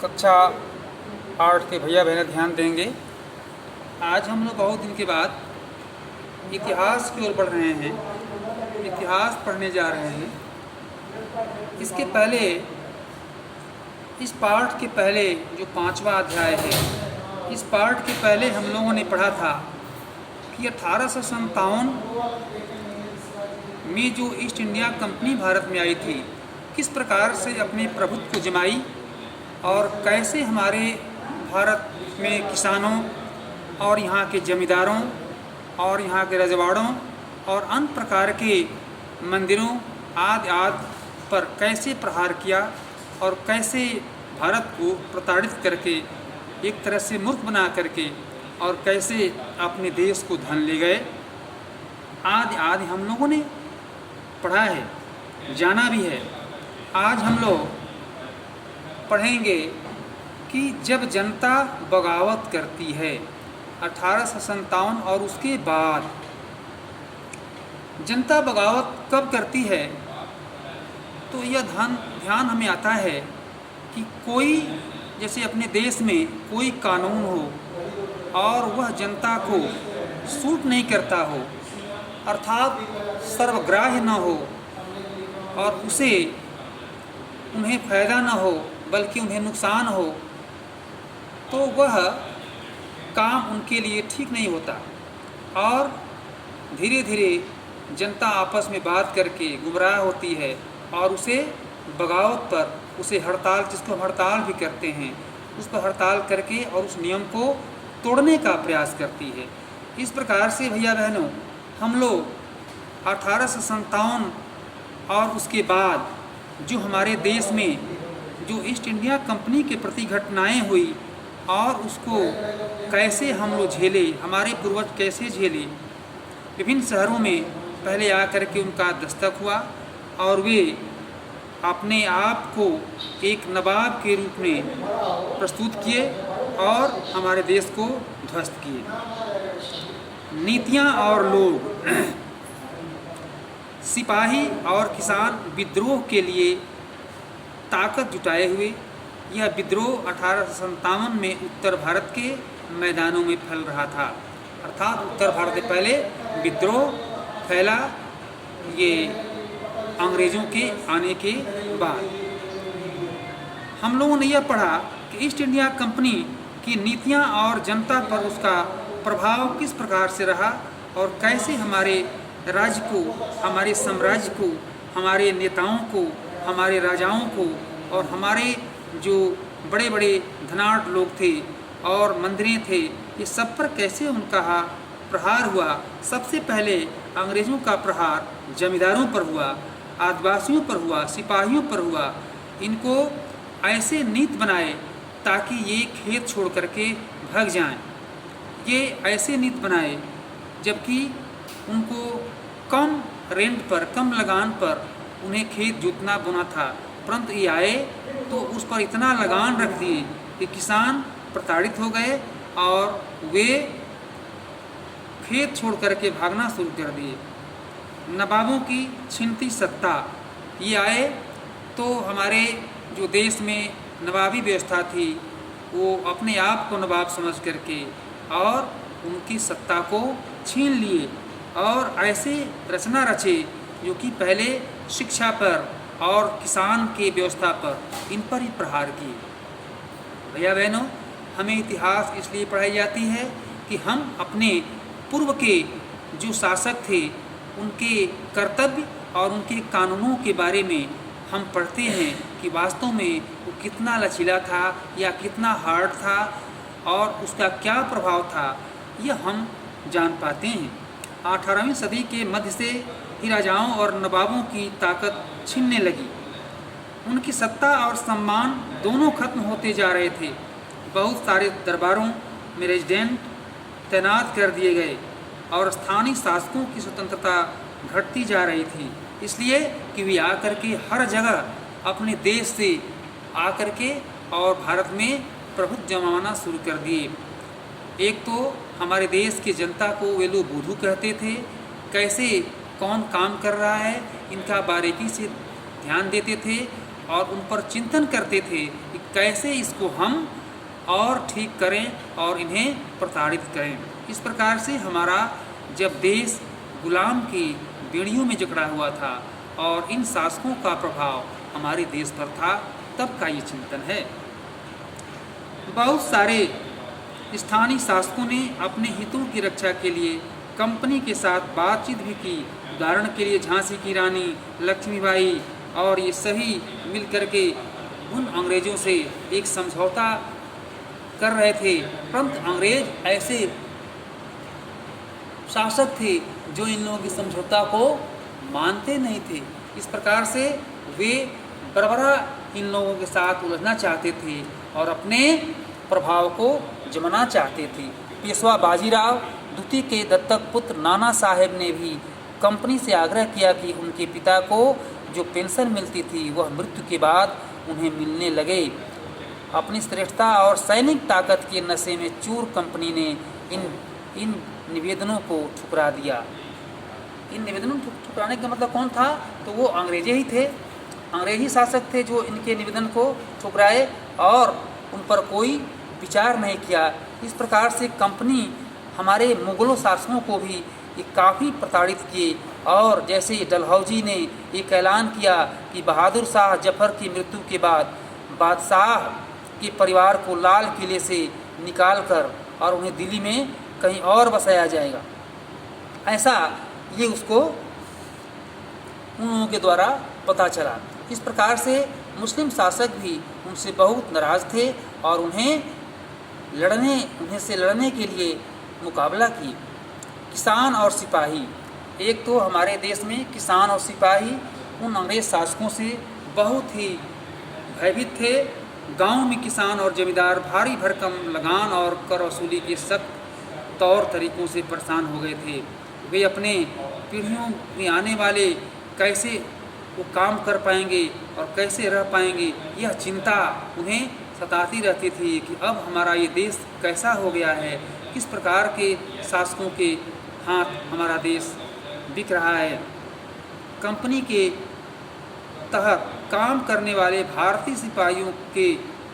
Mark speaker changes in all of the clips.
Speaker 1: कक्षा 8 के भैया बहन ध्यान देंगे। आज हम लोग बहुत दिन के बाद इतिहास की ओर बढ़ रहे हैं, इतिहास पढ़ने जा रहे हैं। इसके पहले, इस पाठ के पहले जो 5वां अध्याय है, इस पाठ के पहले हम लोगों ने पढ़ा था कि 1857 में जो ईस्ट इंडिया कंपनी भारत में आई थी, किस प्रकार से अपने प्रभुत्व को जमाई और कैसे हमारे भारत में किसानों और यहाँ के जमींदारों और यहाँ के रजवाड़ों और अन्य प्रकार के मंदिरों आदि पर कैसे प्रहार किया और कैसे भारत को प्रताड़ित करके एक तरह से मूर्ख बना करके और कैसे अपने देश को धन ले गए आदि हम लोगों ने पढ़ा है, जाना भी है। आज हम लोग पढ़ेंगे कि जब जनता बगावत करती है 1857 और उसके बाद जनता बगावत कब करती है, तो यह ध्यान हमें आता है कि कोई जैसे अपने देश में कोई कानून हो और वह जनता को सूट नहीं करता हो, अर्थात सर्वग्राह्य न हो और उसे उन्हें फ़ायदा न हो बल्कि उन्हें नुकसान हो, तो वह काम उनके लिए ठीक नहीं होता और धीरे धीरे जनता आपस में बात करके गुमराह होती है और उसे बगावत पर, उसे हड़ताल, जिसको हम हड़ताल भी करते हैं, उस पर हड़ताल करके और उस नियम को तोड़ने का प्रयास करती है। इस प्रकार से भैया बहनों, हम लोग 1857 और उसके बाद जो हमारे देश में जो ईस्ट इंडिया कंपनी के प्रति घटनाएं हुई और उसको कैसे हम लोग झेले, हमारे पूर्वज कैसे झेले, विभिन्न शहरों में पहले आकर के उनका दस्तक हुआ और वे अपने आप को एक नवाब के रूप में प्रस्तुत किए और हमारे देश को ध्वस्त किए। नीतियाँ और लोग सिपाही और किसान विद्रोह के लिए ताकत जुटाए हुए, यह विद्रोह 1857 में उत्तर भारत के मैदानों में फैल रहा था। अर्थात उत्तर भारत में पहले विद्रोह फैला, ये अंग्रेज़ों के आने के बाद। हम लोगों ने यह पढ़ा कि ईस्ट इंडिया कंपनी की नीतियाँ और जनता पर उसका प्रभाव किस प्रकार से रहा और कैसे हमारे राज्य को, हमारे साम्राज्य को, हमारे नेताओं को, हमारे राजाओं को और हमारे जो बड़े बड़े धनाढ़ लोग थे और मंदिरें थे, ये सब पर कैसे उनका प्रहार हुआ। सबसे पहले अंग्रेज़ों का प्रहार जमींदारों पर हुआ, आदिवासियों पर हुआ, सिपाहियों पर हुआ। इनको ऐसे नीत बनाए ताकि ये खेत छोड़ करके भाग जाएं। ये ऐसे नीत बनाए जबकि उनको कम रेंट पर, कम लगान पर उन्हें खेत जोतना बोना था, परंतु ये आए तो उस पर इतना लगान रख दिए कि किसान प्रताड़ित हो गए और वे खेत छोड़ करके भागना शुरू कर दिए। नवाबों की छिनती सत्ता, ये आए तो हमारे जो देश में नवाबी व्यवस्था थी वो अपने आप को नवाब समझ करके और उनकी सत्ता को छीन लिए और ऐसे रचना रचे जो कि पहले शिक्षा पर और किसान के व्यवस्था पर, इन पर ही प्रहार किए। भैया बहनों, हमें इतिहास इसलिए पढ़ाई जाती है कि हम अपने पूर्व के जो शासक थे उनके कर्तव्य और उनके कानूनों के बारे में हम पढ़ते हैं कि वास्तव में वो कितना लचीला था या कितना हार्ड था और उसका क्या प्रभाव था, यह हम जान पाते हैं। 18वीं सदी के मध्य से ही राजाओं और नवाबों की ताकत छीनने लगी। उनकी सत्ता और सम्मान दोनों खत्म होते जा रहे थे। बहुत सारे दरबारों में रेजिडेंट तैनात कर दिए गए और स्थानीय शासकों की स्वतंत्रता घटती जा रही थी, इसलिए कि वे आकर के हर जगह अपने देश से आकर के और भारत में प्रभुत्व जमाना शुरू कर दिए। एक तो हमारे देश की जनता को वे लोग बुद्धू कहते थे, कैसे कौन काम कर रहा है इनका बारीकी से ध्यान देते थे और उन पर चिंतन करते थे कि कैसे इसको हम और ठीक करें और इन्हें प्रताड़ित करें। इस प्रकार से हमारा जब देश गुलाम की बेड़ियों में जकड़ा हुआ था और इन शासकों का प्रभाव हमारे देश पर था, तब का ये चिंतन है। बहुत सारे स्थानीय शासकों ने अपने हितों की रक्षा के लिए कंपनी के साथ बातचीत भी की। उदाहरण के लिए झांसी की रानी लक्ष्मीबाई और ये सभी मिलकर के उन अंग्रेज़ों से एक समझौता कर रहे थे, परंतु अंग्रेज ऐसे शासक थे जो इन लोगों की समझौता को मानते नहीं थे। इस प्रकार से वे बरबरा इन लोगों के साथ उलझना चाहते थे और अपने प्रभाव को जमाना चाहते थे। पेशवा बाजीराव द्वितीय के दत्तक पुत्र नाना साहेब ने भी कंपनी से आग्रह किया कि उनके पिता को जो पेंशन मिलती थी वह मृत्यु के बाद उन्हें मिलने लगे। अपनी श्रेष्ठता और सैनिक ताकत के नशे में चूर कंपनी ने इन निवेदनों को ठुकरा दिया। इन निवेदनों को ठुकराने का मतलब कौन था? तो वो अंग्रेजे ही थे, अंग्रेजी शासक थे जो इनके निवेदन को ठुकराए और उन पर कोई विचार नहीं किया। इस प्रकार से कंपनी हमारे मुगलों शासकों को भी काफ़ी प्रताड़ित किए और जैसे डलहौजी ने एक ऐलान किया कि बहादुर शाह जफर की मृत्यु के बाद बादशाह के परिवार को लाल किले से निकालकर और उन्हें दिल्ली में कहीं और बसाया जाएगा, ऐसा ये उसको उन लोगों के द्वारा पता चला। इस प्रकार से मुस्लिम शासक भी उनसे बहुत नाराज़ थे और उन्हें से लड़ने के लिए मुकाबला की। किसान और सिपाही, एक तो हमारे देश में किसान और सिपाही उन अंग्रेज शासकों से बहुत ही भयभीत थे। गांव में किसान और जमींदार भारी भरकम लगान और कर वसूली के सख्त तौर तरीक़ों से परेशान हो गए थे। वे अपने पीढ़ियों में आने वाले कैसे वो काम कर पाएंगे और कैसे रह पाएंगे, यह चिंता उन्हें सताती रहती थी कि अब हमारा ये देश कैसा हो गया है, किस प्रकार के शासकों के हाथ हमारा देश बिक रहा है। कंपनी के तहत काम करने वाले भारतीय सिपाहियों के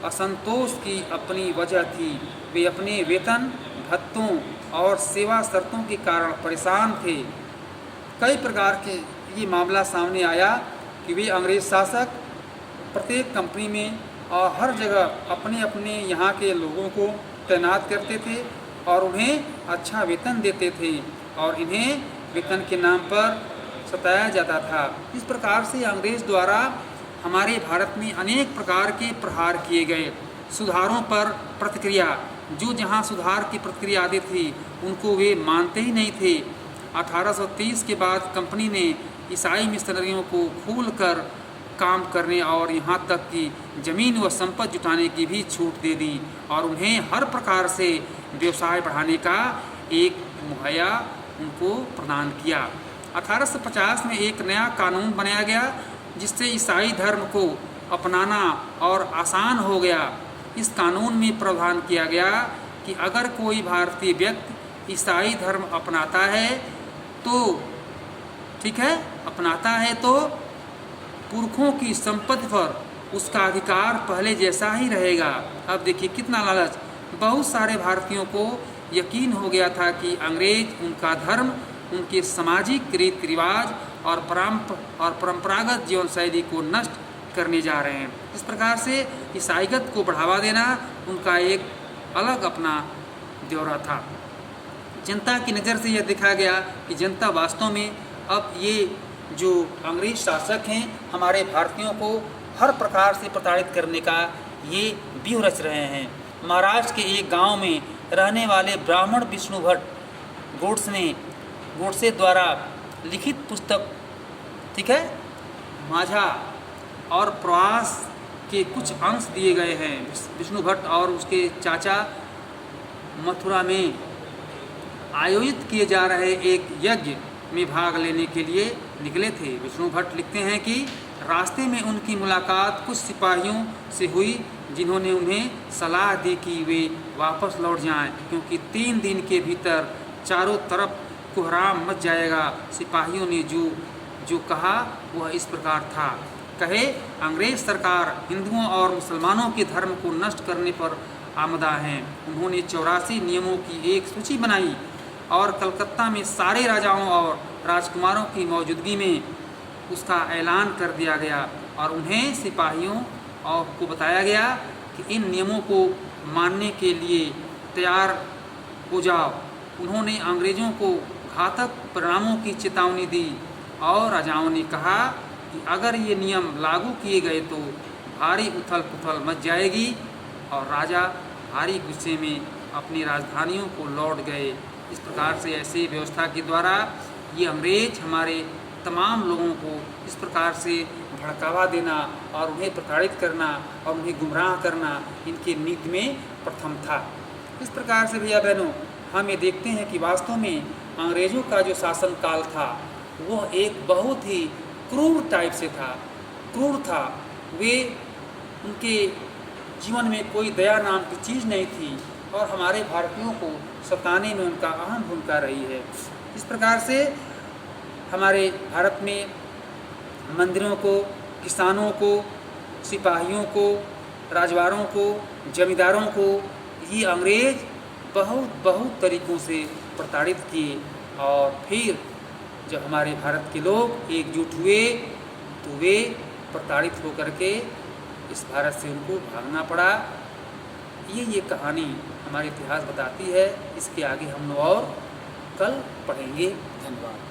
Speaker 1: असंतोष की अपनी वजह थी। वे अपने वेतन भत्तों और सेवा शर्तों के कारण परेशान थे। कई प्रकार के ये मामला सामने आया कि वे अंग्रेज शासक प्रत्येक कंपनी में और हर जगह अपने अपने यहाँ के लोगों को तैनात करते थे और उन्हें अच्छा वेतन देते थे और इन्हें वेतन के नाम पर सताया जाता था। इस प्रकार से अंग्रेज द्वारा हमारे भारत में अनेक प्रकार के प्रहार किए गए। सुधारों पर प्रतिक्रिया, जो जहाँ सुधार की प्रतिक्रिया आती थी उनको वे मानते ही नहीं थे। 1830 के बाद कंपनी ने ईसाई मिशनरियों को खोलकर काम करने और यहाँ तक कि ज़मीन व संपत्ति जुटाने की भी छूट दे दी और उन्हें हर प्रकार से व्यवसाय बढ़ाने का एक मुहैया उनको प्रदान किया। 1850 में एक नया कानून बनाया गया जिससे ईसाई धर्म को अपनाना और आसान हो गया। इस कानून में प्रावधान किया गया कि अगर कोई भारतीय व्यक्ति ईसाई धर्म अपनाता है तो पुरखों की संपत्ति पर उसका अधिकार पहले जैसा ही रहेगा। अब देखिए कितना लालच। बहुत सारे भारतीयों को यकीन हो गया था कि अंग्रेज उनका धर्म, उनके सामाजिक रीति रिवाज और परंपरागत जीवन शैली को नष्ट करने जा रहे हैं। इस प्रकार से ईसाईगत को बढ़ावा देना उनका एक अलग अपना ब्यौरा था। जनता की नज़र से यह देखा गया कि जनता वास्तव में अब ये जो अंग्रेज शासक हैं हमारे भारतीयों को हर प्रकार से प्रताड़ित करने का ये व्यूह रच रहे हैं। महाराष्ट्र के एक गांव में रहने वाले ब्राह्मण विष्णु भट्ट गोडसे द्वारा लिखित पुस्तक माझा और प्रवास के कुछ अंश दिए गए हैं। विष्णु भट्ट और उसके चाचा मथुरा में आयोजित किए जा रहे एक यज्ञ में भाग लेने के लिए निकले थे। विष्णु भट्ट लिखते हैं कि रास्ते में उनकी मुलाकात कुछ सिपाहियों से हुई जिन्होंने उन्हें सलाह दी कि वे वापस लौट जाएं क्योंकि 3 दिन के भीतर चारों तरफ कोहराम मच जाएगा। सिपाहियों ने जो कहा वह इस प्रकार था। कहे अंग्रेज सरकार हिंदुओं और मुसलमानों के धर्म को नष्ट करने पर आमदा हैं। उन्होंने 84 नियमों की एक सूची बनाई और कलकत्ता में सारे राजाओं और राजकुमारों की मौजूदगी में उसका ऐलान कर दिया गया और उन्हें सिपाहियों और को बताया गया कि इन नियमों को मानने के लिए तैयार हो जाओ। उन्होंने अंग्रेज़ों को घातक परिणामों की चेतावनी दी और राजाओं ने कहा कि अगर ये नियम लागू किए गए तो भारी उथल पुथल मच जाएगी और राजा भारी गुस्से में अपनी राजधानियों को लौट गए। इस प्रकार से ऐसी व्यवस्था के द्वारा ये अंग्रेज हमारे तमाम लोगों को इस प्रकार से भड़कावा देना और उन्हें प्रताड़ित करना और उन्हें गुमराह करना इनकी नीति में प्रथम था। इस प्रकार से भैया बहनों हम ये देखते हैं कि वास्तव में अंग्रेज़ों का जो शासन काल था वह एक बहुत ही क्रूर टाइप से था, क्रूर था। वे उनके जीवन में कोई दया नाम की चीज़ नहीं थी और हमारे भारतीयों को सताने में उनका अहम भूमिका रही है। इस प्रकार से हमारे भारत में मंदिरों को, किसानों को, सिपाहियों को, राजवारों को, जमींदारों को ये अंग्रेज बहुत तरीक़ों से प्रताड़ित किए और फिर जब हमारे भारत के लोग एकजुट हुए तो वे प्रताड़ित होकर के इस भारत से उनको भागना पड़ा। ये कहानी हमारे इतिहास बताती है। इसके आगे हम लोग और कल पढ़ेंगे। धन्यवाद।